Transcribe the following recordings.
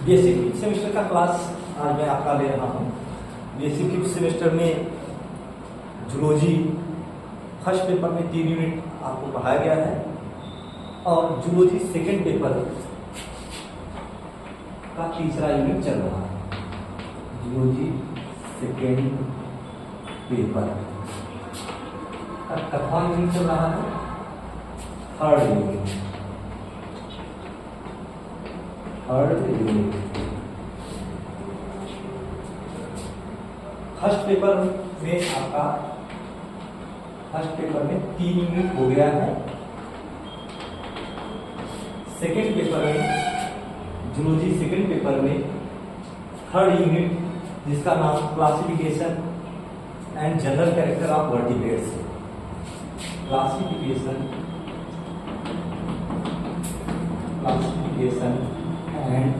Basic fifth semester का class आज मैं आपका ले रहा हूँ। बेसिक फिफ्थ सेमेस्टर में जूलॉजी फर्स्ट पेपर में 3 यूनिट आपको पढ़ाया गया है और जूलॉजी सेकेंड पेपर का तीसरा यूनिट चल रहा है। जूलॉजी सेकेंड पेपर का कौन यूनिट चल रहा है? Third unit. फर्स्ट पेपर में आपका फर्स्ट पेपर में 3 यूनिट हो गया है। सेकेंड पेपर में जूलॉजी सेकेंड पेपर में थर्ड यूनिट जिसका नाम classification and general character of vertebrates है। Classification and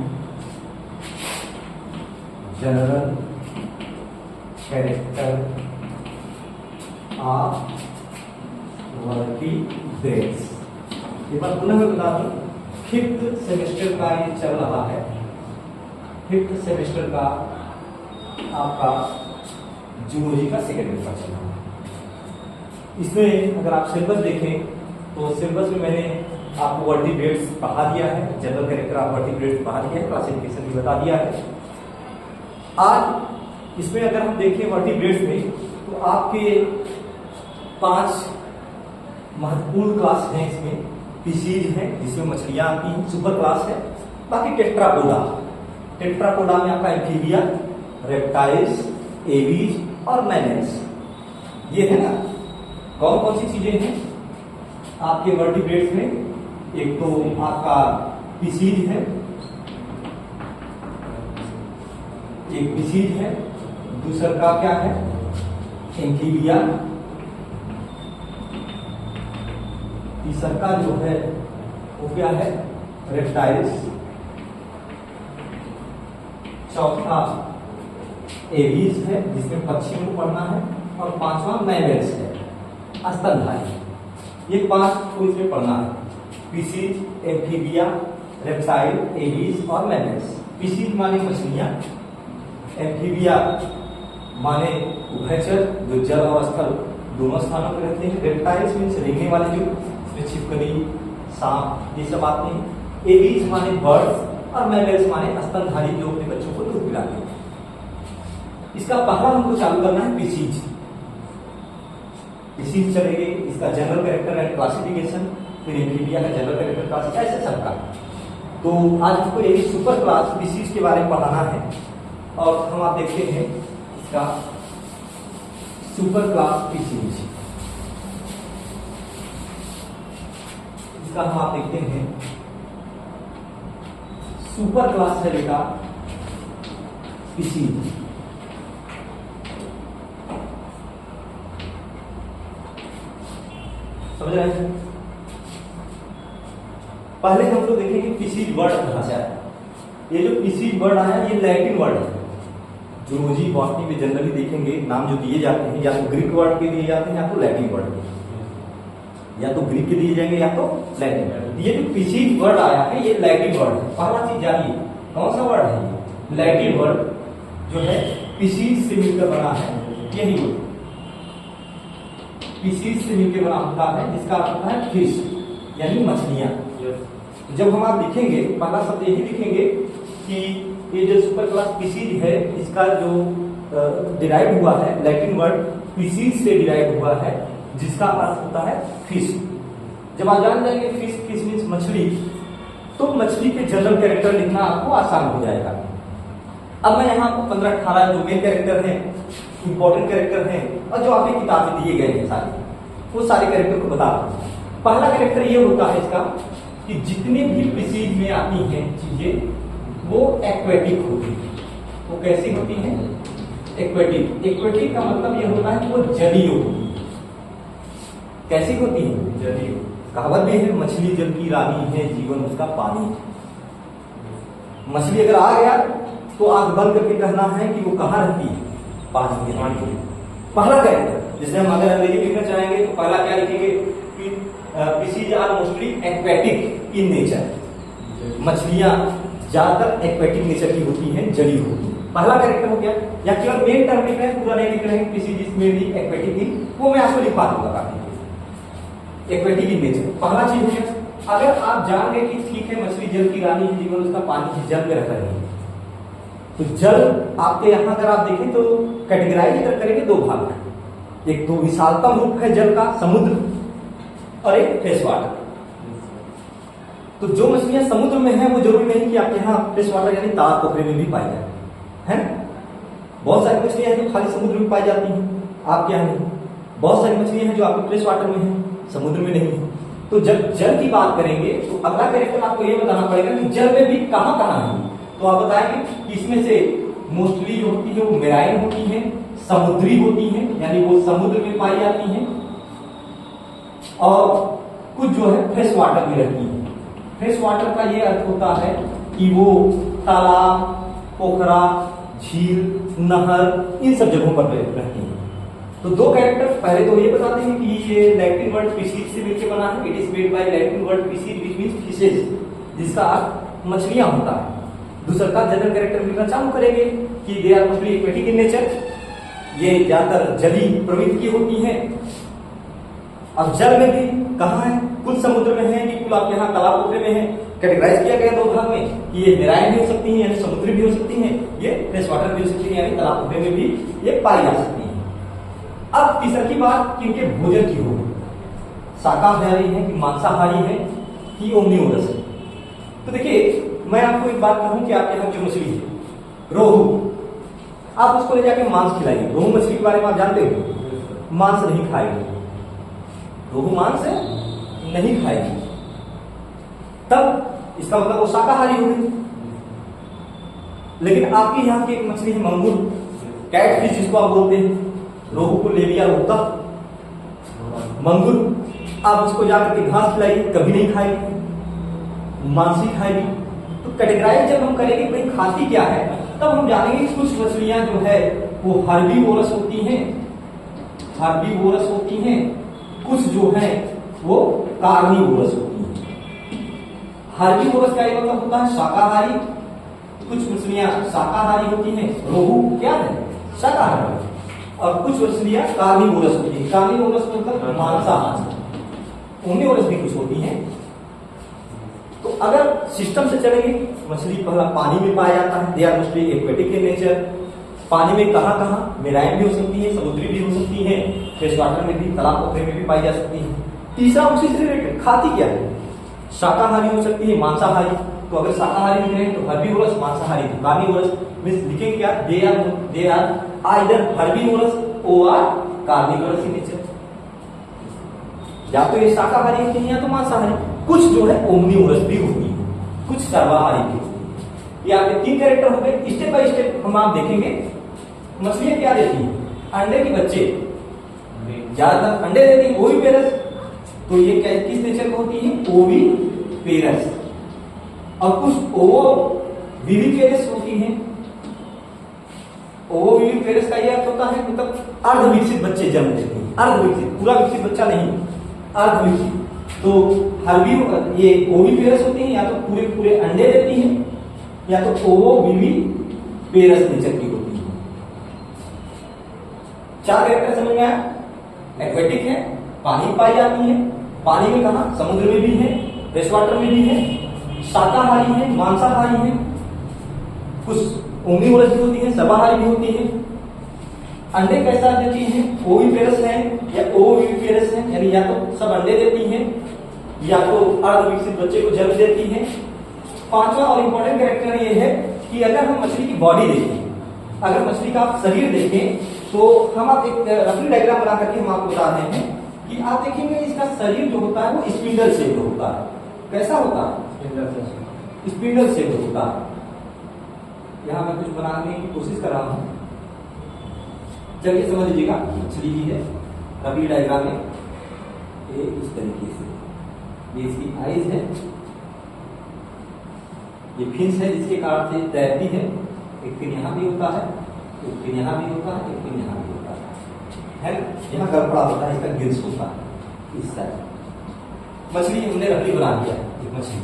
general character of vertebrates. एक बार पुनः मैं बता दूं, फिफ्थ सेमेस्टर का ये चल रहा है। फिफ्थ सेमेस्टर का आपका जूलॉजी का सेकेंड पेपर चल रहा है। इसमें अगर आप सिलेबस देखें तो सिलेबस में मैंने आपको वर्टिब्रेट्स पढ़ा दिया है, जनरल कैरेक्टर ऑफ वर्टिब्रेट्स पढ़ा दिया है, क्लासिफिकेशन भी बता दिया है। आज इसमें अगर हम देखें वर्टिब्रेट्स में तो आपके 5 महत्वपूर्ण क्लास हैं। इसमें फिशीज है जिसमें मछलियां आती हैं, सुपर क्लास है। बाकी टेट्रापोडा में आपका एम्फीबिया, रेप्टाइल्स, एवीज और मैमल्स, ये है ना। कौन कौन सी चीजें हैं आपके वर्टिब्रेट्स में? एक तो आपका फिशीज है, एक फिशीज है, दूसरा का क्या है? एम्फीबिया, तीसरा का जो है वो क्या है? रेप्टाइल्स, चौथा एवीज है जिसमें पक्षियों को पढ़ना है और 5वां मैमल्स है, स्तनधारी। ये 5 को इसमें पढ़ना है। फिशीज, एम्फीबिया, रेप्टाइल, एवीज और मैमल्स। फिशीज माने मछलियां, एम्फीबिया माने उभयचर जो जल और स्थल दोनों स्थानों पर रहते हैं। रेप्टाइल्स मीन्स रेंगने वाले जो छिपकली, सांप, ये सब आते हैं। एवीज माने बर्ड्स और मैमल्स माने स्तनधारी जो अपने बच्चों को दूध पिलाते हैं। इसका पहला हमको चालू करना है फिशीज। फिशीज चलेंगे, इसका जनरल कैरेक्टर एंड क्लासिफिकेशन, फिर एम्फीबिया का जनरल कैरेक्टर क्लासिफिकेशन, ऐसे सबका। तो आज हमको यही सुपर क्लास फिशीज के बारे में पढ़ाना है और हम आप देखते हैं इसका सुपर क्लास फिशीज। इसका हम आप देखते हैं सुपर क्लास है बेटा फिशीज। समझ रहे हैं? पहले हम लोग देखेंगे फिशीज वर्ड कहां से आया। ये जो फिशीज वर्ड आया ये लैटिन वर्ड है। जूलॉजी बॉटनी में जनरली देखेंगे नाम जो दिए जाते हैं या तो ग्रीक वर्ड के दिए जाते हैं या तो लैटिन वर्ड के, या तो ग्रीक के दिए जाएंगे या तो लैटिन। ये जो फिशीज वर्ड आया है ये लैटिन वर्ड है। पहला चीज जानिए कौन सा वर्ड है ये? लैटिन वर्ड जो है फिशीज से मिलकर बना है। यही वर्ड फिशीज से मिलकर बना होता है जिसका अर्थ होता है फिश यानी मछलियां। जब हम आप लिखेंगे पहला शब्द यही लिखेंगे कि ये जो सुपर क्लास फिशीज है इसका जो डिराइव हुआ है लैटिन वर्ड फिशीज से डिराइव हुआ है जिसका अर्थ होता है फिश। जब आप जान जाएंगे फिश मीन्स मछली, तो मछली के जनरल कैरेक्टर लिखना आपको आसान हो जाएगा। अब मैं यहाँ आपको 15-18 जो मेन कैरेक्टर हैं, इंपॉर्टेंट कैरेक्टर हैं और जो आपकी किताब में दिए गए हैं सारे, वो सारे कैरेक्टर को बता रहा हूं। पहला कैरेक्टर ये होता है इसका कि जितने भी फिशीज में आती हैं चीजें वो एक्वेटिक होती है। वो कैसी होती हैं? एक्वेटिक। एक्वेटिक का मतलब ये होता है कि वो जलीय होती है। कैसी होती है? जलीय। कहावत भी है मछली जल की रानी है, जीवन उसका पानी है। मछली अगर आ गया तो आंख बंद करके कहना है कि वो कहाँ रहती है? पानी में। पहला कैरेक्टर जैसे हम अगर अंग्रेजी लिखना चाहेंगे तो पहला क्या लिखेंगे कि Pisces are mostly aquatic in nature. मछलियां ज्यादातर एक्वेटिक नेचर की होती है, जली होती है। पहला कैरेक्टर हो गया, या केवल मेन टर्म लिख रहे हैं, पूरा नहीं लिख रहे हैं, किसी जिसमें भी एक्वेटिक ही, वो मैं आपको लिखवा दूंगा काफी। एक्वेटिक इन नेचर पहला चीज हो गया। अगर आप जान गए कि ठीक है मछली जल की रानी है, जीवन उसका पानी की जल में रह रही है, तो जल आपके यहाँ अगर आप देखें तो कैटेगराइज इधर करेंगे दो भाग में, एक तो विशालतम रूप है जल का, समुद्र, और एक फ्रेश वाटर। तो जो मछलियां समुद्र में है वो जरूरी नहीं कि आपके यहाँ फ्रेश वाटर यानी तालाब पोखरे में भी पाई जाए, है। बहुत सारी मछलियां हैं जो खाली समुद्र में पाई जाती हैं, आपके यहाँ नहीं। बहुत सारी मछलियां हैं जो आपके फ्रेश वाटर में है, समुद्र में नहीं है। तो जब जल की बात करेंगे तो अगला कैरेक्टर आपको ये बताना पड़ेगा कि जल में भी कहाँ कहाँ है। तो आप बताएंगे कि इसमें से मोस्टली जो होती है वो मेराइन होती है, समुद्री होती है, यानी वो समुद्र में पाई जाती है, और कुछ जो है फ्रेश वाटर में रहती है। फ्रेश वाटर का ये अर्थ होता है कि वो तालाब, पोखरा, झील, नहर, इन सब जगहों पर रहती है। तो दो कैरेक्टर, पहले तो ये बताते हैं कि ये लैटिन वर्ड फिशीज से मिलकर बना है। It is made by Latin word Pisces which means fishes, जिसका अर्थ मछलियां होता है। दूसरा का जनरल कैरेक्टर लिखना चालू करेंगे कि they are mostly aquatic in nature, ये ज्यादातर जलीय प्रवृत्ति की होती है। अब जल में भी कहाँ है, कुल समुद्र में है कि कुल आपके यहाँ तालाब पोखरे में है। कैटेगराइज किया गया दो भाग में कि ये मेराइन भी हो सकती है यानी समुद्री भी हो सकती है, ये फ्रेश वाटर भी हो सकती है यानी तालाब पोखरे में भी ये पाई जा सकती है। अब तीसरा की बात कि इनके भोजन की होगी, शाकाहारी है कि मांसाहारी है कि ओमनिवोरस है। तो देखिए मैं आपको एक बात कहूं कि आपके यहाँ जो मछली है रोहू, आप उसको ले जाके मांस खिलाइए। रोहू मछली के बारे में आप जानते हो, मांस नहीं खाएगी, रोहू मांस नहीं खाएगी, तब इसका मतलब वो शाकाहारी होगी। लेकिन आपके यहाँ की एक मछली है मंगूर, कैट फिश जिसको आप बोलते हैं, रोहू को ले लिया रोहता, मंगूर, आप उसको जाकर के घास खिलाइए, कभी नहीं खाएगी, मांस ही खाएगी। तो कैटेगराइज जब हम करेंगे भाई खाती क्या है, तब हम जानेंगे कि कुछ मछलियां जो है वो हर्बीवोरस होती हैं, हर्बीवोरस होती हैं, कुछ जो है वो कार्निवोरस होती हैं। हर्बीवोरस का ये मतलब होता है शाकाहारी, कुछ मछलियां शाकाहारी होती हैं, रोहू क्या है शाकाहारी, और कुछ मछलियां कार्निवोरस होती है। कार्निवोरस मतलब मांसाहारी, ओमनिवोरस भी कुछ होती हैं। तो अगर सिस्टम से चलेंगे, मछली पहला पानी में पाया जाता है, they are mostly aquatic in nature. पानी में कहाँ कहाँ, मेराइन भी हो सकती है, समुद्री भी हो सकती है, फ्रेश वाटर में भी, तालाब पोखरे में भी पाई जा सकती है। तीसरा उसी से रिलेटेड खाती क्या है, शाकाहारी हो सकती है, मांसाहारी। तो अगर शाकाहारी लिख रहे हैं तो हर्बीवोरस, मांसाहारी तो कार्निवोरस। मींस लिखेंगे क्या, दे आर आइदर हर्बीवोरस और कार्निवोरस इन नेचर। या तो ये शाकाहारी होती है या तो मांसाहारी। कुछ जो है ओमनिवोरस भी होती है, कुछ सर्वाहारी भी होती है। ये आपके तीन कैरेक्टर हो गए। स्टेप बाय स्टेप हम आप देखेंगे मछलियां क्या देती हैं, अंडे के बच्चे, ज्यादातर अंडे देती है ओविपेरस। तो ये क्या किस नेचर की होती है, ओविपेरस। और कुछ ओविविपेरस होती है। ओविविपेरस का यह अर्थ होता है मतलब अर्धविकसित बच्चे जन्म देती हैं, अर्धविकसित, पूरा विकसित बच्चा नहीं, अर्धविकसित। तो हर्बी ये ओविपेरस होती है, या तो पूरे पूरे अंडे देती हैं, या तो ओविविपेरस नेचर की होती है। चार कैरेक्टर समझ में आया। एक्वेटिक है, पानी में पाई जाती है, पानी में कहा, समुद्र में भी है, फ्रेश वाटर में भी है, शाकाहारी है, मांसाहारी है, कुछ ओमनिवोरस भी होती है, सर्वाहारी भी होती है। अंडे कैसा देती है, ओविपेरस है या ओविविपेरस है, यानी या तो सब अंडे देती हैं या तो अर्धविकसित बच्चे को जन्म देती है। पांचवा और इंपॉर्टेंट कैरेक्टर ये है कि अगर हम मछली की बॉडी देखें, अगर मछली का आप शरीर देखें, तो हम आप एक रफली डायग्राम बना करके हम आपको बता रहे हैं कि आप देखेंगे इसका शरीर जो होता है वो स्पिंडल शेप होता है। कैसा होता है, स्पिंडल शेप होता है। यहाँ मैं कुछ बनाने की कोशिश कर रहा हूँ, चलिए समझ लीजिएगा। मछली ही है, रफली डायग्राम में ये इस तरीके से, ये इसकी आईज है, ये फिन्स है जिसके कारण से तैरती है। एक फिन यहाँ भी होता है, एक फिन यहाँ भी होता है, एक फिन यहाँ भी होता है ना। यहाँ गड़बड़ा होता है, इसका गिल्स होता है इस साइड। मछली हमने रफली बना दिया एक मछली,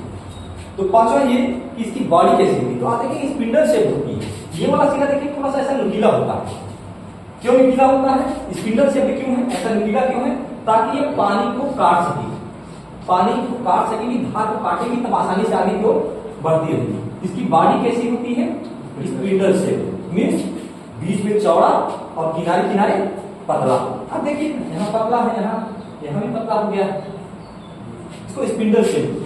तो पांचवा ये कि इसकी बॉडी कैसी होती है। तो आप देखिए स्पिंडल शेप होती है। ये वाला सिरा देखिए थोड़ा सा ऐसा नुकीला होता है। क्यों नुकीला होता है? स्पिंडल शेप क्यों है ऐसा नुकीला क्यों है? ताकि ये पानी को काट सके, पानी को काट सकेगी, धार को काटेगी तब आसानी से आगे की ओर बढ़ती रहेगी। इसकी बॉडी कैसी होती है? स्पिंडल शेप, मींस बीच में चौड़ा और किनारे किनारे पतला। अब देखिए यहाँ पतला है, यहाँ भी पतला हो गया। इसको स्पिंडल शेप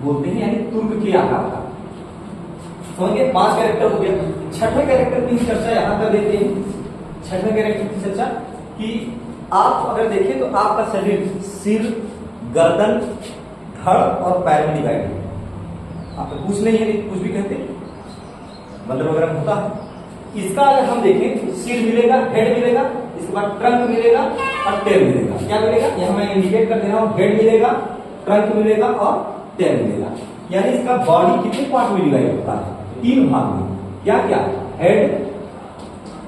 बोलते हैं, यानी तुर्क के आकार का। समझिए 5 कैरेक्टर हो गया। छठवें कैरेक्टर की चर्चा यहाँ कर देते हैं। छठवें कैरेक्टर की चर्चा कि आप अगर देखें तो आपका शरीर सिर, गर्दन, धड़ और पैर में डिवाइड है। आपको कुछ नहीं है, कुछ भी कहते मतलब वगैरह में होता है। इसका अगर हम देखें तो सिर मिलेगा, हेड मिलेगा, इसके बाद ट्रंक मिलेगा और टेल मिलेगा। क्या मिलेगा? यहां मैं इंडिकेट कर दे रहा हूं। हेड मिलेगा, ट्रंक मिलेगा और टेल मिलेगा। यानी इसका बॉडी कितने पार्ट में डिवाइड होता है? 3 भाग में। क्या क्या? हेड,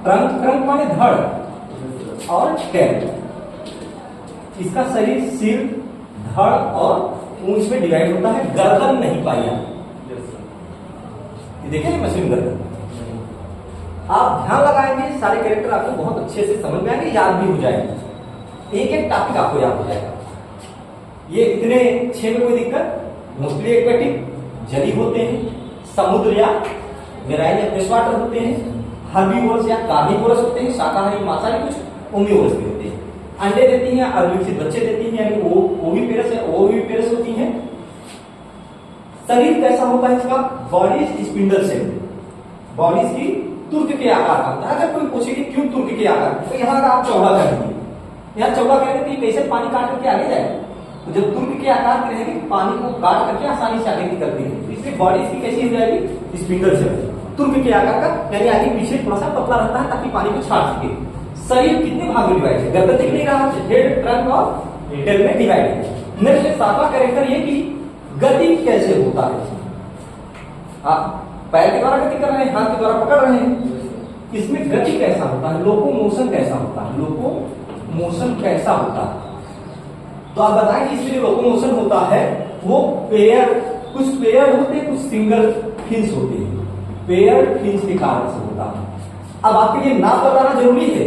ट्रंक, ट्रंक माने धड़ और टेल। इसका शरीर सिर, धड़ और पूंछ में डिवाइड होता है। गर्दन नहीं पाई जाती। देखिए मशीन गर्दन। आप ध्यान लगाएंगे सारे कैरेक्टर आपको बहुत अच्छे से समझ में आएंगे, याद भी हो जाएंगे। एक एक टॉपिक आपको याद हो जाएगा। ये इतने 6 में कोई दिक्कत? मोस्टली एक्वेटिक, जली होते हैं, समुद्र या मेराइन या फ्रेश वाटर होते हैं, हर्बीवोरस या कार्निवोरस होते हैं, शाकाहारी मांसाहारी, कुछ ओमनिवोरस भी होते हैं। अंडे देती हैं, अविकसित बच्चे देती हैं, यानी ओविपेरस या ओविपेरस होती हैं। शरीर कैसा होता है इसका? बॉडी स्पिंडल शेप, बॉडी की तुर्क के आकार का होता है। अगर कोई पूछे कि क्यों तुर्क के आकार, तो यहाँ अगर आप चौड़ा कर दीजिए, यहाँ चौड़ा करेंगे तो कैसे पानी काट करके आगे जाए। तो जब तुर्क के आकार की रहेगी पानी को काट करके आसानी से आगे निकलती है। इसलिए बॉडी इसकी कैसी हो जाएगी? स्पिंडल शेप, तुर्क के आकार का, यानी आगे पीछे थोड़ा सा पतला रहता है ताकि पानी को छाड़ सके। शरीर कितने भाग में डिवाइड है? गर्दन दिख नहीं रहा, हेड, ट्रंक और टेल में डिवाइड है। नेक्स्ट 7वां कैरेक्टर ये कि गति कैसे होता है। आप पैर के द्वारा गति कर रहे हैं, हाथ के द्वारा पकड़ रहे हैं, इसमें गति कैसा होता है? लोकोमोशन कैसा होता है? लोकोमोशन कैसा होता है? तो आप बताएं कि इसमें जो लोकोमोशन होता है वो पेयर, कुछ पेयर होते हैं, कुछ सिंगल फिन्स होते हैं। पेयर फिन्स के कारण से होता है। अब आपके लिए नाम बताना जरूरी है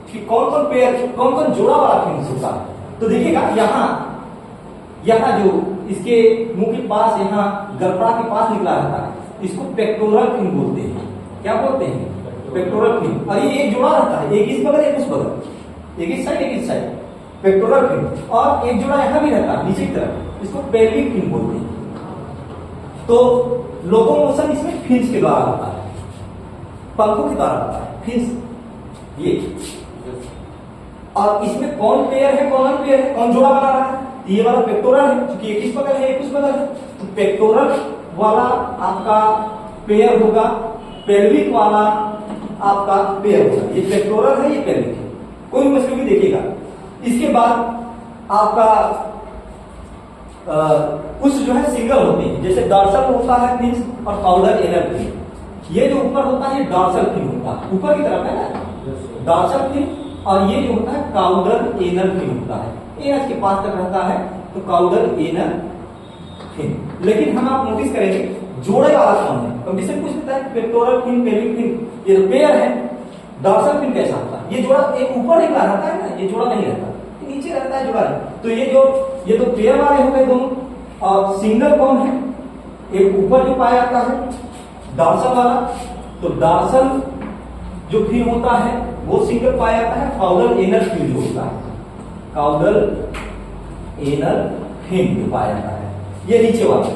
कि कौन कौन पेयर, कौन कौन जोड़ा वाला फिन्स होता है। तो देखिएगा यहाँ जो इसके मुंह के पास, यहाँ गलफड़ा के पास निकला रहता है, इसको पेक्टोरल फिन बोलते हैं। क्या बोलते हैं? Pectoral fin. और ये एक जोड़ा रहता है, एक इस बगल एक उस बगल, एक इस साइड एक इस साइड, पेक्टोरल फिन। और एक जोड़ा यहाँ भी रहता है नीचे की तरफ, इसको पेल्विक फिन बोलते हैं। तो लोकोमोशन इसमें फिन्स के द्वारा होता है, पंखों के द्वारा होता है, फिन्स ये। और इसमें कौन पेयर है, कौन अनपेयर है, कौन जोड़ा बना रहा है? ये वाला पेक्टोरल है, क्योंकि एक इस बगल है एक उस बगल है, तो पेक्टोरल वाला आपका पेयर होगा, पेल्विक वाला आपका पेयर होगा। ये पेक्टोरल है, ये पेल्विक है। कोई मछली भी देखिएगा। इसके बाद आपका कुछ जो है सिंगल होते हैं, जैसे डॉर्सल होता है फिन और काउडर एनल फिन। ये जो ऊपर होता है डॉर्सल फिन होता है, ऊपर की तरफ है ना डॉर्सल फिन, और ये जो होता है काउडर एनल फिन होता है, एनस के पास तक रहता है, तो काउडर एनल फिन। लेकिन हम आप नोटिस करेंगे जोड़े वाला कौन है? कंडीशन पूछ लेता है पेक्टोरल फिन, पेल्विक फिन, ये जो पेयर है डॉर्सल फिन कैसा होता है? ये जोड़ा एक ऊपर निकला रहता है ना, ये जोड़ा नहीं रहता, नीचे रहता है जोड़ा। तो ये तो पेयर वाले हो गए दोनों। और सिंगल कौन है? एक ऊपर जो पाया जाता है डॉर्सल वाला, तो डॉर्सल जो फिन होता है वो सिंगल पाया जाता है। काउडल एनल फिन जो होता है, काउडल एनल फिन जो पाया जाता है, ये नीचे वाला,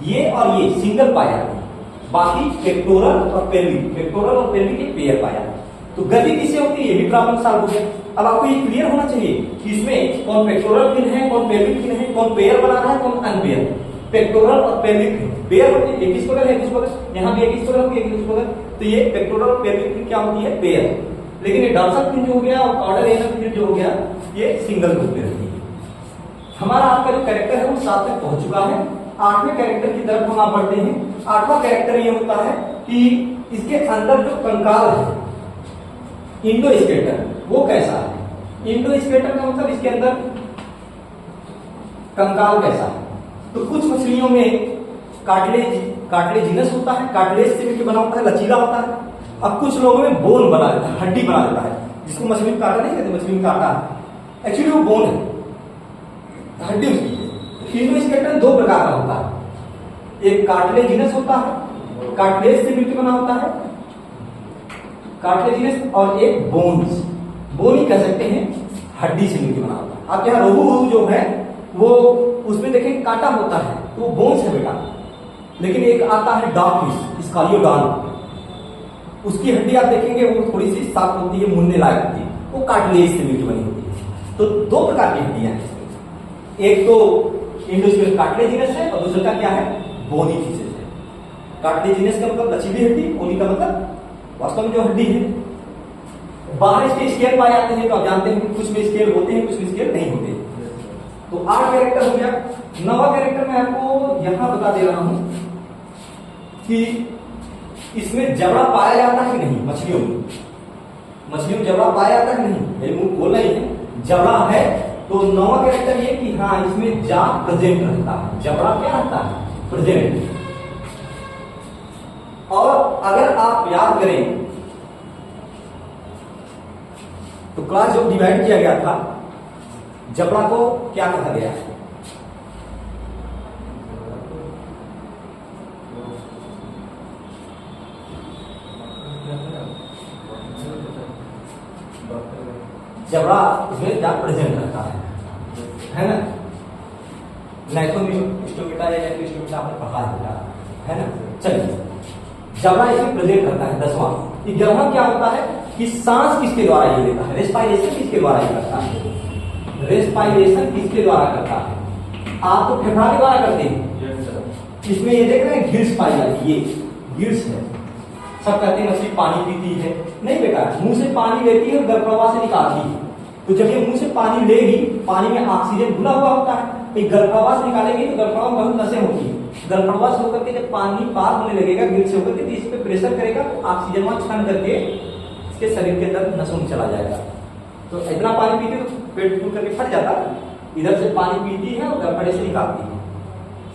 ये और ये सिंगल पाया जाता है। बाकी पेक्टोरल और पेल्विक, पेक्टोरल और पेल्विक एक पेयर पाया जाता है। तो गति किससे होती है? ये भी प्रॉब्लम सॉल्व हो गया। अब आपको ये क्लियर होना चाहिए कि इसमें कौन पेक्टोरल फिन है, कौन पेल्विक फिन है, कौन पेयर बना रहा है, कौन अनपेयर। पेक्टोरल और पेल्विक फिन पेयर होती है, एक इस बगल है एक इस बगल, यहाँ भी एक इस बगल होगी एक इस बगल, तो ये पेक्टोरल और पेल्विक फिन क्या होती है? पेयर। लेकिन ये डॉर्सल फिन जो हो गया और काउडल एनल फिन जो हो गया, ये सिंगल ग्रुप में रहती है। हमारा आपका जो कैरेक्टर है वो 7 तक पहुंच चुका है। 8वें कैरेक्टर की तरफ हम आप बढ़ते हैं। 8वां कैरेक्टर ये होता है कि इसके अंदर जो कंकाल है, इंडोस्केलेटन, वो कैसा है? इंडोस्केलेटन का मतलब इसके अंदर कंकाल कैसा है? तो कुछ मछलियों में कार्टिलेजिनस होता है, कार्टिलेज से मिलकर बना होता है, लचीला होता है। अब कुछ लोगों में बोन बना देता है, हड्डी बना देता है, जिसको मछली में काटा नहीं कहते, मछली में काटा है, एक्चुअली वो बोन है, हड्डी उसकी है। इनमें स्केलेटन दो प्रकार का होता है, एक कार्टिलेजिनस होता है, कार्टिलेज से मिलकर बना होता है कार्टिलेजिनस, और एक बोन्स, बोन ही कह सकते हैं, हड्डी से मिलकर बना होता है। आप यहाँ रोहू जो है वो उसमें देखें कांटा होता है तो वो बोन्स है बेटा, लेकिन एक आता है डॉग फिश, स्कालियोडॉन, उसकी हड्डी आप देखेंगे वो थोड़ी सी साफ होती है, मुन्ने लायक होती है, वो कार्टिलेज से मिलकर बनी होती है। तो दो प्रकार की हड्डियां हैं इसमें, एक तो इंडोस्पेस कार्टिलेजिनस है और दूसरा का क्या है, बोनी फिशेस है। कार्टिलेजिनस का मतलब लचीली हड्डी, बोनी का मतलब वास्तव में जो हड्डी है। बाहर इसके स्केल पाए जाते हैं, तो आप जानते हैं कुछ में स्केल होते हैं, कुछ में स्केल नहीं होते। तो 8 कैरेक्टर हो गया। 9वां कैरेक्टर मैं आपको यहां बता दे रहा हूं कि इसमें जबड़ा पाया जाता है कि नहीं। मछलियों में जबड़ा पाया जाता है कि नहीं, मेरे मुंह खोल नहीं है, जबड़ा है। तो 9वां कैरेक्टर ये कि हाँ इसमें जा प्रेजेंट रहता है, जबड़ा क्या रहता है, प्रेजेंट। और अगर आप याद करें तो क्लास जो डिवाइड किया गया था, जबड़ा को क्या कहा गया है, जबड़ा उसमें क्या प्रेजेंट रहता है ना। नाइथोमिस्टोमेटा या एपिस्टोमेटा आपने पढ़ा है ना। चलिए, जबड़ा इसमें प्रेजेंट रहता है। 10वां 11वां क्या होता है कि सांस किसके द्वारा ये लेता है, रेस्पायरेशन किसके द्वारा ये करता है, रेस्पायरेशन किसके द्वारा करता है, आप तो फेफड़ा के द्वारा करते हैं। इसमें ये देख रहे हैं गिल्स पाई जाती है, ये गिल्स है। सब कहते हैं मछली पानी पीती है, नहीं बेटा, मुंह से पानी लेती है और गर्भप्रवाह से निकालती है। तो जब ये मुंह से पानी लेगी, पानी में ऑक्सीजन घुला हुआ होता है, तो गर्भप्रवाह से निकालेगी तो गर्भप्रवाह में बहुत नसें होती है। गर्भप्रवाह से होकर के जब पानी पार होने लगेगा गिल्स से होकर के, तो इस पे प्रेशर करेगा तो ऑक्सीजन वहां छन करके इसके शरीर के अंदर नसों में चला जाएगा। तो इतना पानी पीती है तो पेट फूल करके फट जाता है, इधर से पानी पीती है और गड़बड़े से निकालती है।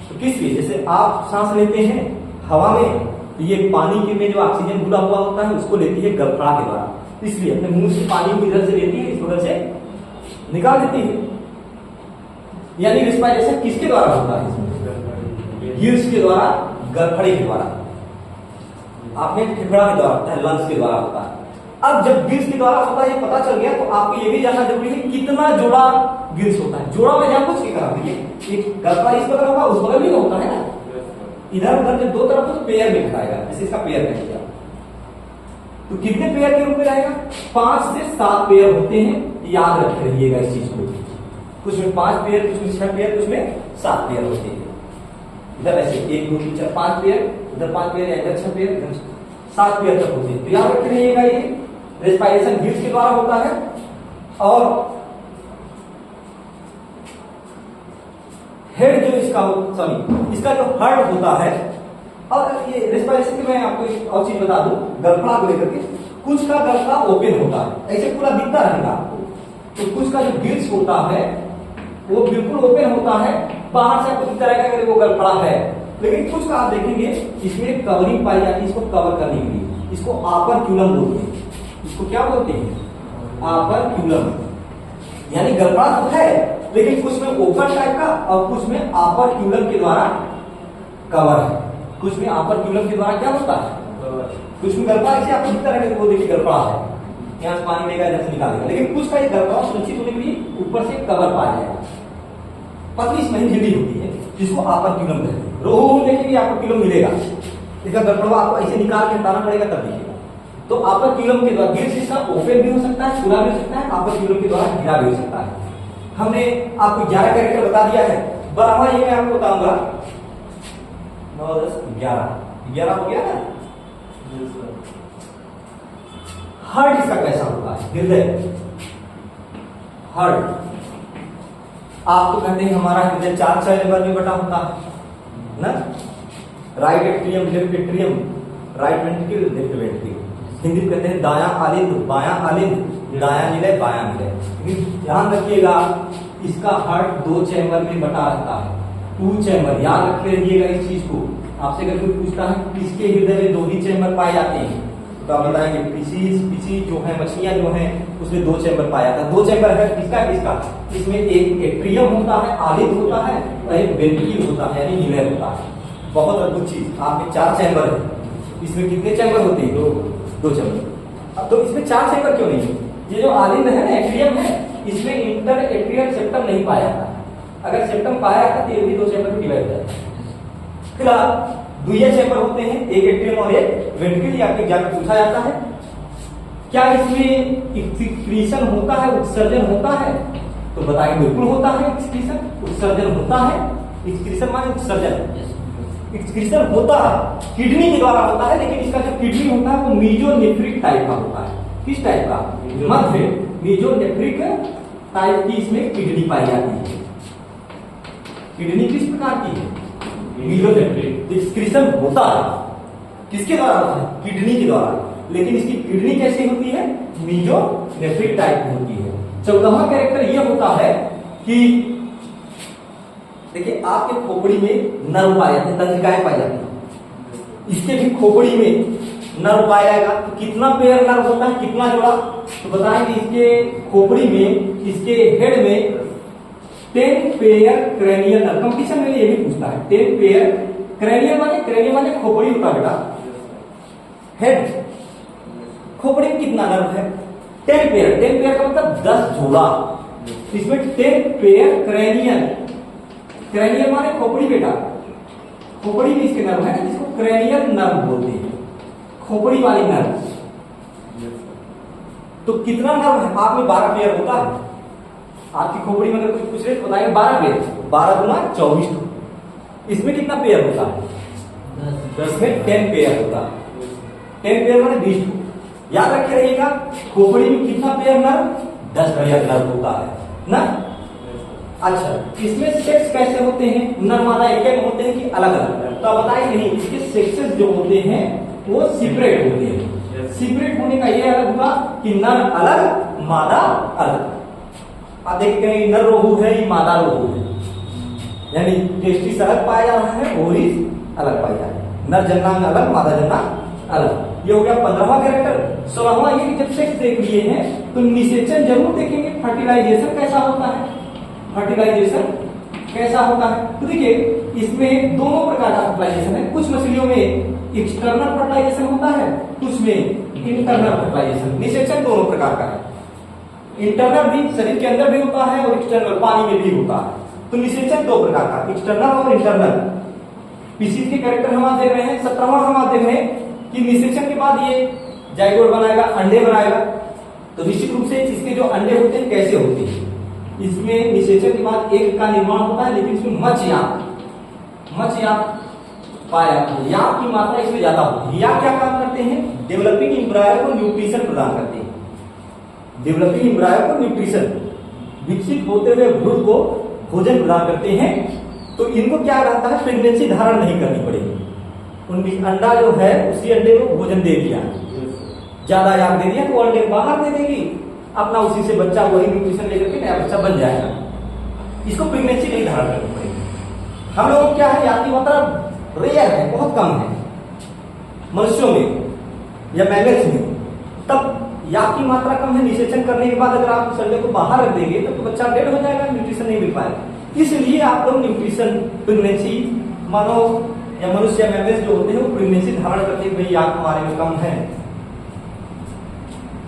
तो किस लिए, जैसे आप सांस लेते हैं हवा में, तो ये पानी के में जो ऑक्सीजन घुला हुआ होता है उसको लेती है गलफड़ा के द्वारा, इसलिए अपने मुंह से पानी को इधर से लेती है, इस वजह से निकाल देती है। यानी रेस्पायरेशन किसके द्वारा होता है, गिल्स के द्वारा, गलफड़े के द्वारा, आपने फेफड़ा के द्वारा होता है, लंग्स के द्वारा होता है। अब जब गिल्स के द्वारा होता है ये पता चल गया, तो आपको ये भी जानना जरूरी है कितना जोड़ा गिल्स होता है। जोड़ा में जान कुछ के करा दीजिए, एक गलफड़ा इस बगल होगा, उस बगल भी होता है ना, इधर उधर जब दो तरफ तो पेयर में दिखाएगा, जैसे इसका पेयर कह दिया। तो कितने पेयर के रूप में रहेगा, 5 से 7 पेयर होते हैं, याद रखे रहिएगा इस चीज को। कुछ में 5 पेयर, कुछ में 6 पेयर, कुछ में 7 पेयर होते हैं। इधर ऐसे 1 2 3 4 5 पेयर, उधर 5 पेयर, इधर 6 पेयर, इधर 7 पेयर तक होते हैं। तो याद रखे रहिएगा ये रेस्पायरेशन गिल्स के द्वारा होता है। और हेड जो इसका इसका जो हार्ट होता है, और ये रेस्पायरेशन की मैं आपको एक और चीज बता दूं, गलफड़ा को लेकर के, कुछ का गलफड़ा ओपन होता है, ऐसे पूरा दिखता रहेगा आपको, तो कुछ का जो गिल्स होता है वो बिल्कुल ओपन होता है, बाहर से आपको दिखता रहेगा कि वो गलफड़ा है। लेकिन कुछ का आप देखेंगे इसमें कवरिंग पाई जाती है, इसको कवर करने के लिए, इसको आपर्क्यूलम बोलते हैं। इसको क्या बोलते हैं, आपर्क्यूलम। यानी गलफड़ा तो है लेकिन कुछ में ओपन टाइप का और कुछ में आपर्क्यूलम के द्वारा कवर है। कुछ में आपर्क्यूलम के द्वारा क्या होता है, कुछ में गलफड़ा ऐसे आपको दिखता रहेगा, वो देखिए गलफड़ा है, यहाँ से पानी लेगा, इधर से निकालेगा। लेकिन कुछ का ये गलफड़ा सुरक्षित होने के लिए ऊपर से कवर पाया जाएगा, पतली इसमें झिल्ली होती है, जिसको आपर्क्यूलम कहते हैं। रोहू देखेंगे आपर्क्यूलम मिलेगा, इसका गलफड़ा आपको ऐसे निकाल के हटाना पड़ेगा तब दिखेगा। तो आपर्क्यूलम के द्वारा गिल्स इसका ओपन भी हो सकता है, खुला भी हो सकता है, आपर्क्यूलम के द्वारा घिरा भी हो सकता है। हमने आपको 11 कैरेक्टर बता दिया है। 12वां ये मैं आपको बताऊंगा, 9 10 11 हो गया ना। हार्ट इसका कैसा होता है, हृदय, हार्ट। आप तो कहते हैं हमारा हृदय 4 चैम्बर में बटा होता है ना, right atrium, left atrium, right ventricle, left ventricle. Hindi में कहते हैं दायां आलिंद, बायां आलिंद, दायां निलय, बायां निलय। ध्यान रखिएगा इसका हार्ट 2 चैम्बर में बटा रहता है, 2 चैम्बर, याद रखे रहिएगा इस चीज को। आपसे अगर कोई पूछता है किसके हृदय में 2 ही चैम्बर पाए जाते हैं तो आप बताएंगे पीसी जो है मछलियां जो हैं उसमें 2 चैम्बर पाया जाता है। 2 चैम्बर है किसका किसका, इसमें एक एट्रियम होता है, आलित होता है, और एक वेंट्रिकल होता है यानी न्यूक्लियस होता है। बहुत अद्भुत चीज, आपके 4 चैम्बर है, इसमें कितने चैम्बर होते हैं, 2 चैम्बर। अब तो इसमें 4 चैम्बर क्यों नहीं, ये जो आलिंद है ना एट्रियम है, इसमें इंटर एट्रियल सेप्टम नहीं पाया जाता। अगर सेप्टम पाया जाता तो ये भी 2 चैम्बर में डिवाइड हो जाता। फिलहाल दुइया चैम्बर होते हैं, एक एट्रियम और एक वेंट्रिकल। आपके एग्जाम में पूछा जाता है क्या इसमें एक्सक्रीशन होता है, उत्सर्जन होता है, तो बताएं बिल्कुल होता है एक्सक्रीशन, उत्सर्जन होता है। एक्सक्रीशन माने उत्सर्जन, एक्सक्रीशन होता है किडनी के द्वारा होता है, लेकिन इसका जो किडनी होता है वो मीजोनेफ्रिक टाइप का होता है। किस टाइप का, मध्य मीजोनेफ्रिक टाइप की इसमें किडनी पाई जाती है। किडनी किस प्रकार की है, मीजोनेफ्रिक। एक्सक्रीशन होता है किसके द्वारा होता है, किडनी के द्वारा, लेकिन इसकी किडनी कैसी होती है, मीजोनेफ्रिक टाइप की होती है। 14वां कैरेक्टर ये होता है कि देखिए आपके खोपड़ी में नर्व पाए जाते हैं, तंत्रिकाएं पाई जाती हैं, इसके भी खोपड़ी में नर्व पाया जाएगा। तो कितना पेयर नर्व होता है, कितना जोड़ा, तो बताएंगे इसके खोपड़ी में, इसके हेड में 10 पेयर क्रेनियल नर्व। कंपटीशन में ये भी पूछता है 10 पेयर क्रेनियल माने खोपड़ी होता है बेटा, हेड खोपड़ी में कितना नर्व है, 10 पेयर। 10 पेयर का मतलब 10 जोड़ा, इसमें 10 पेयर क्रेनियल। क्रेनियल माने खोपड़ी बेटा, खोपड़ी में इसके नर्व है जिसको क्रेनियल नर्व बोलते हैं, खोपड़ी वाली नर्व। तो कितना नर्व है, आप में 12 पेयर होता है। आपकी खोपड़ी में अगर कुछ पूछ रहे तो बताएंगे 12 पेयर, 12 गुना 24। इसमें कितना पेयर होता है, 10 में 10 पेयर होता है। 10 पेयर माने 20। याद रखे रहिएगा खोपड़ी में कितना पेयर नर्व, 10 पेयर नर्व होता है ना। अच्छा, इसमें सेक्स कैसे होते हैं, नर मादा एक एक होते हैं कि अलग अलग, तो आप बताएं नहीं, इसके सेक्सेस जो होते हैं वो सेपरेट होते हैं। सेपरेट होने का ये अलग हुआ कि नर अलग मादा अलग। आप देखेंगे नर रोहू है, ये मादा रोहू है, यानी टेस्टिस अलग पाया जा रहा है, ओरिस अलग पाया जा रहा है, नर जन्नांग अलग, मादा जन्नांग अलग। ये हो गया 15वां कैरेक्टर। 16वां ये कि जब सेक्स देख लिए हैं तो निषेचन जरूर देखेंगे, फर्टिलाइजेशन कैसा होता है, फर्टिलाइजेशन कैसा होता है। तो देखिए इसमें दोनों प्रकार का फर्टिलाइजेशन है, कुछ मछलियों में एक्सटर्नल फर्टिलाइजेशन होता है, कुछ में इंटरनल फर्टिलाइजेशन। निषेचन दोनों प्रकार का है, इंटरनल भी शरीर के अंदर भी होता है और एक्सटर्नल पानी में भी होता है। तो निषेचन 2 प्रकार का, एक्सटर्नल और इंटरनल। पीसीज के कैरेक्टर हम आज देख रहे हैं। 17वां हम आज देख रहे हैं कि निषेचन के बाद ये जाइगोट बनाएगा, अंडे बनाएगा। तो निश्चित रूप से इसके जो अंडे होते हैं कैसे होते हैं, इसमें निषेचन के बाद एक का निर्माण होता है, लेकिन इसमें मच पाया याक की मात्रा इसमें ज्यादा होती है। याक क्या काम करते हैं, डेवलपिंग एम्ब्रायो को न्यूट्रिशन प्रदान करते हैं। डेवलपिंग एम्ब्रायो को न्यूट्रिशन, विकसित होते हुए भ्रूण को भोजन प्रदान करते हैं। तो इनको क्या रहता है, प्रेगनेंसी धारण नहीं करनी पड़ेगी। उनकी अंडा जो है उसी अंडे को भोजन दे दिया, ज्यादा याक दे दिया तो अंडे बाहर दे देगी, अपना उसी से बच्चा वही न्यूट्रिशन लेकर के नया बच्चा बन जाएगा। इसको प्रेगनेंसी नहीं धारण करनी पड़ेगी। हम लोग क्या है, याक की मात्रा रेयर है, बहुत कम है मनुष्यों में या मैमल्स में। तब याक की मात्रा कम है, निषेचन करने के बाद अगर आप उस अंडे को बाहर रख देंगे तो बच्चा डेड हो जाएगा, न्यूट्रिशन नहीं मिल पाएगा। इसलिए आप लोग न्यूट्रिशन प्रेगनेंसी मानव या मनुष्य या मैमल्स जो होते हैं वो प्रेगनेंसी धारण करते हैं, भाई याक हमारे में कम है।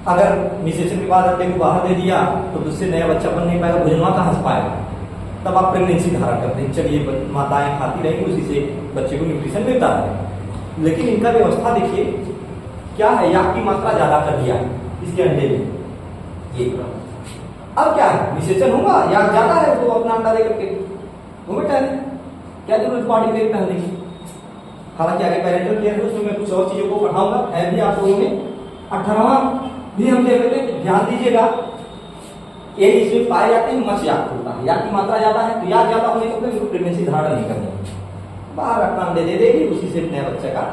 अगर निषेचन के बाद अंडे को बाहर दे दिया तो उससे नया बच्चा बन नहीं पाएगा, भोजनवा कहां से पाएगा, तब आप प्रेगनेंसी धारण करते हैं। चलिए माताएं खाती रहेंगी, उसी से बच्चे को न्यूट्रिशन मिलता है। लेकिन इनका व्यवस्था देखिए क्या है, याक की मात्रा ज्यादा कर दिया इसके अंडे में। ये अब क्या है, निषेचन होगा, याक ज्यादा है तो अपना अंडा दे करके घूमे टहले, क्या जरूरत बॉडी में टहलने की। हालांकि आगे पेरेंटल केयर है, उसमें मैं कुछ और चीजों को पढ़ाऊंगा, है भी आप लोगों में। 18वां भी हम देख लेते हैं, ध्यान दीजिएगा। ये इसमें पाए जाते हैं मच याक होता है, याक की मात्रा ज्यादा है तो याक ज्यादा होने को फिर प्रेगनेंसी धारण नहीं करनी, बाहर अपना अंडे दे देगी, उसी से नया बच्चे का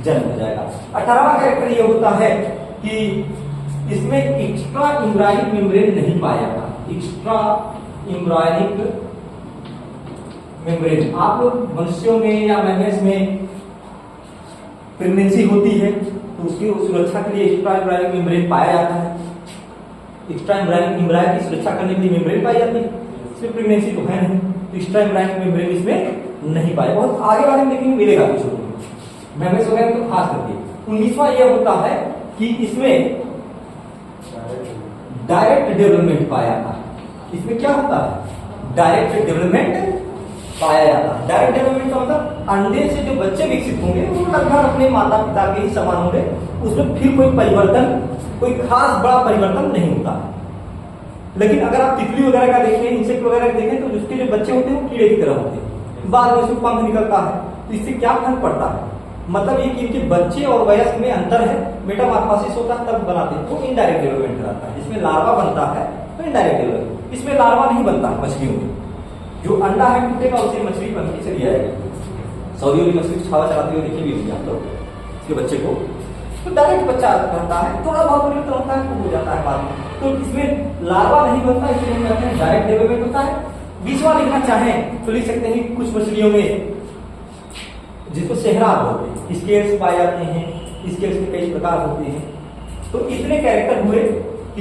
जन्म हो जाएगा। 18वां कैरेक्टर ये होता है कि इसमें एक्स्ट्रा एम्ब्रायनिक मेम्ब्रेन नहीं पाया जाता। Extra embryonic membrane. आप लोग मनुष्यों में या मैमल्स में प्रेगनेंसी होती है तो उसकी सुरक्षा के लिए एक्स्ट्रा एम्ब्रायनिक मेम्ब्रेन पाया जाता है। एक्स्ट्रा एम्ब्रायनिक एम्ब्रायो की सुरक्षा करने के लिए मेम्ब्रेन पाई जाती है। इसमें प्रेगनेंसी तो है नहीं, तो एक्स्ट्रा एम्ब्रायनिक मेम्ब्रेन इसमें नहीं पाया। बहुत आगे वाले में लेकिन मिलेगा कुछ मैमल्स वगैरह तो खास करके। 19वां यह होता है कि इसमें डायरेक्ट डेवलपमेंट पाया जाता है। इसमें क्या होता है? डायरेक्ट डेवलपमेंट पाया जाता है। डायरेक्ट डेवलपमेंट का मतलब अंडे से जो बच्चे विकसित होंगे वो लगभग अपने माता पिता के ही समान होंगे, उसमें फिर कोई परिवर्तन, कोई खास बड़ा परिवर्तन नहीं होता है। लेकिन अगर आप तितली वगैरह का देखें, इंसेक्ट वगैरह का देखें, तो उसके जो बच्चे होते हैं वो कीड़े की तरह होते हैं, बाद में उसमें पंख निकलता है। तो इससे क्या फर्क पड़ता है? मतलब ये कि इनके बच्चे और वयस्क में अंतर है, मेटामॉर्फोसिस होता है तब बनाते हैं, तो इनडायरेक्ट डेवलपमेंट कराता है। इसमें लार्वा बनता है तो इनडायरेक्ट डेवलपमेंट, इसमें लार्वा नहीं बनता मछलियों में। जो अंडा है टूटेगा उसे मछली बन के चली जाएगी। सऊदी वाली मछली छावा चलाते हुए देखे भी होंगे आप लोग इसके बच्चे को, तो डायरेक्ट बच्चा बनता है, थोड़ा बहुत परिवर्तन होता है तो हो जाता है बाद में। तो इसमें लार्वा नहीं बनता, इसलिए हम कहते हैं डायरेक्ट डेवलपमेंट होता है। 20वां लिखना चाहें तो लिख सकते हैं कुछ मछलियों में जिसको सेहराब बोलते हैं, स्केल्स पाए जाते हैं, स्केल्स के कई प्रकार होते हैं। तो इतने कैरेक्टर हुए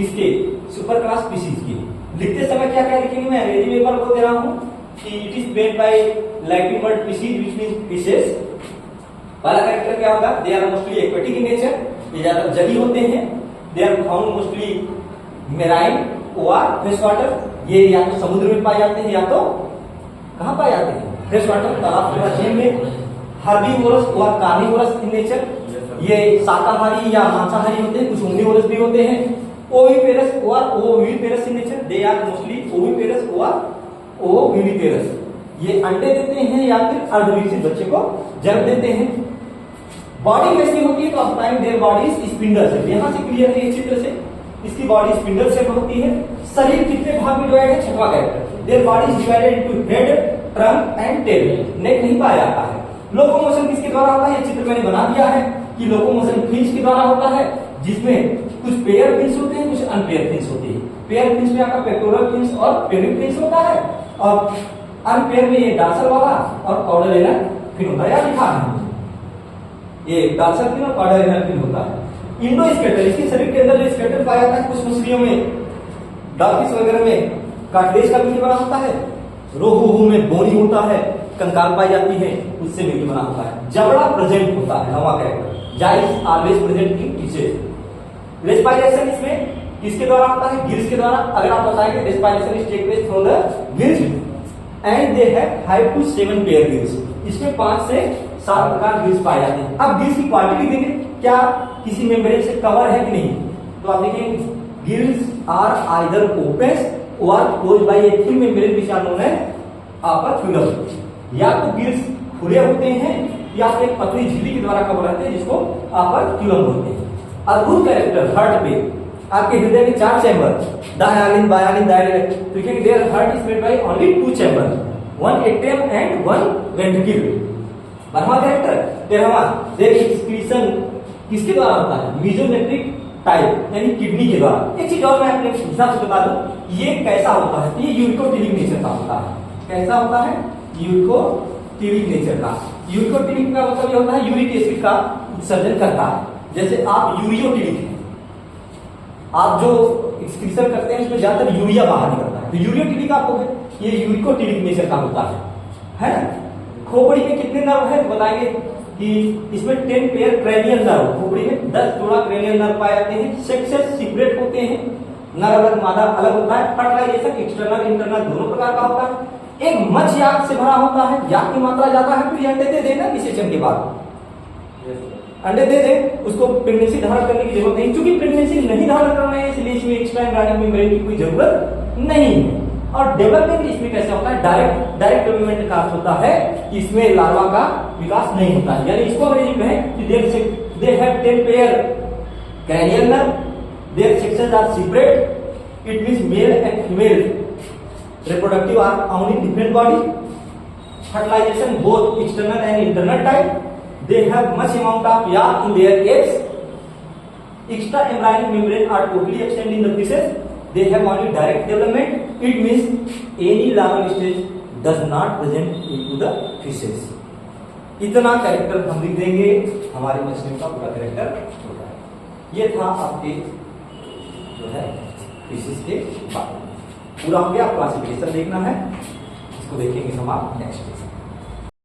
इसके सुपर क्लास स्पीशीज के। लिखते समय क्या क्या लिखेंगे, मैं अंग्रेजी में एक बार बोल दे रहा हूं कि it is made by Latin word species which means fishes. पहला कैरेक्टर क्या होगा? They are mostly aquatic in nature, ये ज्यादातर जलीय होते हैं। They are found mostly marine और फ्रेश वाटर, ये या तो समुद्र में पाए जाते हैं या तो कहां पाए जाते हैं? फ्रेश वाटर, तालाब झील में। हर्बीवोरस और कार्निवोरस इन नेचर, ये शाकाहारी या मांसाहारी होते हैं, कुछ ओमनिवोरस भी होते हैं। ओविपेरस और oviparous in nature, they are mostly oviparous और ओविपेरस, ये अंडे देते हैं या फिर अर्धविकसित बच्चे को जन्म देते हैं। बॉडी कैसी होती है तो आप बताएंगे देयर बॉडी स्पिंडल से, यहां से क्लियर है ये चित्र से, इसकी बॉडी स्पिंडल से होती है। शरीर कितने भाग में डिवाइड है? 6वां character, their body is divided into head, trunk and tail. Neck नहीं पाया जाता है। लोकोमोशन किसके द्वारा होता है? ये चित्र मैंने बना दिया है कि लोकोमोशन फिंच के द्वारा होता है, जिसमें कुछ पेयर फिंच होते हैं, कुछ अनपेयर फिंच होती है। पेयर फिंच में आपका पेक्टोरल फिंच और पेरिक फिंच होता है, और अनपेयर में ये डार्सल वाला और कॉर्डेलिनर फिन होता है। या लिखा है ये डार्सल फिन और कॉर्डेलिनर फिन होता है। इंडोस्केलेटल, इसके शरीर के अंदर जो स्केलेटल पाया जाता है, कुछ मछलियों में, डॉल्फिन वगैरह में कार्टिलेज का मिलके बना होता है, रोहू में बोनी होता है, कंकाल पाई जाती है, उससे मिलके बना होता है। जबड़ा प्रेजेंट होता है, 9वां character, jaws always present in fishes. Respiration इसमें किसके द्वारा होता है? गिल्स के द्वारा। अगर आप बताएंगे respiration is take place from the gills and they have 5 to 7 pair gills. इसमें 5 से 7 प्रकार गिल्स पाए जाते हैं। अब गिल्स की क्वालिटी देखेंगे, क्या किसी मेम्ब्रेन से कवर है कि नहीं? तो आप देखेंगे gills are either open or closed by a thin membrane which are known as operculum. या तो गिल्स खुले होते हैं या फिर एक पतली झिल्ली के द्वारा कवर रहते हैं, जिसको अपर फ्यूलम बोलते हैं। अद्भुत कैरेक्टर हार्ट पे, आपके हृदय में 4 चैम्बर, डायलिन, बायलिन, डायलिन। तो देखिए their heart is made by only 2 chamber, 1 atrium and 1 ventricle. 12वां कैरेक्टर 13वां, देयर एक्सक्रीशन किसके द्वारा होता है? मेसोमेट्रिक टाइप, यानी किडनी के द्वारा। एक चीज और मैं अपने हिसाब से बता दूं, ये कैसा होता है? ये यूरिकोटिलिक नेचर का होता है। कैसा होता है? यूरिकोटिलिक नेचर का। यूरिकोटिलिक का मतलब ये होता है यूरिक एसिड का उत्सर्जन करता है। जैसे आप यूरियोटिलिक हैं, आप जो एक्सक्रीशन करते हैं उसमें ज्यादातर यूरिया बाहर निकलता है, तो यूरियोटिलिक आप हो गए। ये यूरिकोटिलिक नेचर का होता है ना। खोपड़ी में कितने नर्व है बताएंगे कि इसमें 10 पेयर क्रेनियल नर्व, खोपड़ी में 10 जोड़ा क्रेनियल नर्व पाए जाते हैं। सेक्सेस सेपरेट होते हैं, नर अलग मादा अलग होता है। फर्टिलाइजेशन एक्सटर्नल इंटरनल दोनों प्रकार का होता है। एक मच याक से भरा होता है, याक की मात्रा ज्यादा है तो ये अंडे दे देना विसेचन के बाद, अंडे दे दे, उसको प्रेगनेंसी धारण करने की जरूरत नहीं। क्योंकि प्रेगनेंसी नहीं धारण कर रहे हैं इसलिए इसमें एक्स्ट्रा एम्ब्रायनिक मेम्ब्रेन की कोई जरूरत नहीं है। और डेवलपमेंट इसमें कैसे होता है? डायरेक्ट डेवलपमेंट का अर्थ होता है कि इसमें लार्वा का विकास नहीं होता है। यानी इसको अंग्रेजी में है कि they have 10 pair cranial nerve, their sections are separate. It means male and female reproductive are found in different body. Fertilization both external and internal type. They have much amount of yolk in their eggs. Extra embryonic membrane are totally absent in the fishes. They have only direct development. It means any larval stage does not present into the fishes. इतना character हम लिख देंगे, हमारी मछलियों का पूरा character होता है। ये था आपके जो है फिशेस के बारे में। पूरा हो गया, क्लासिफिकेशन देखना है, इसको देखेंगे हम आप नेक्स्ट।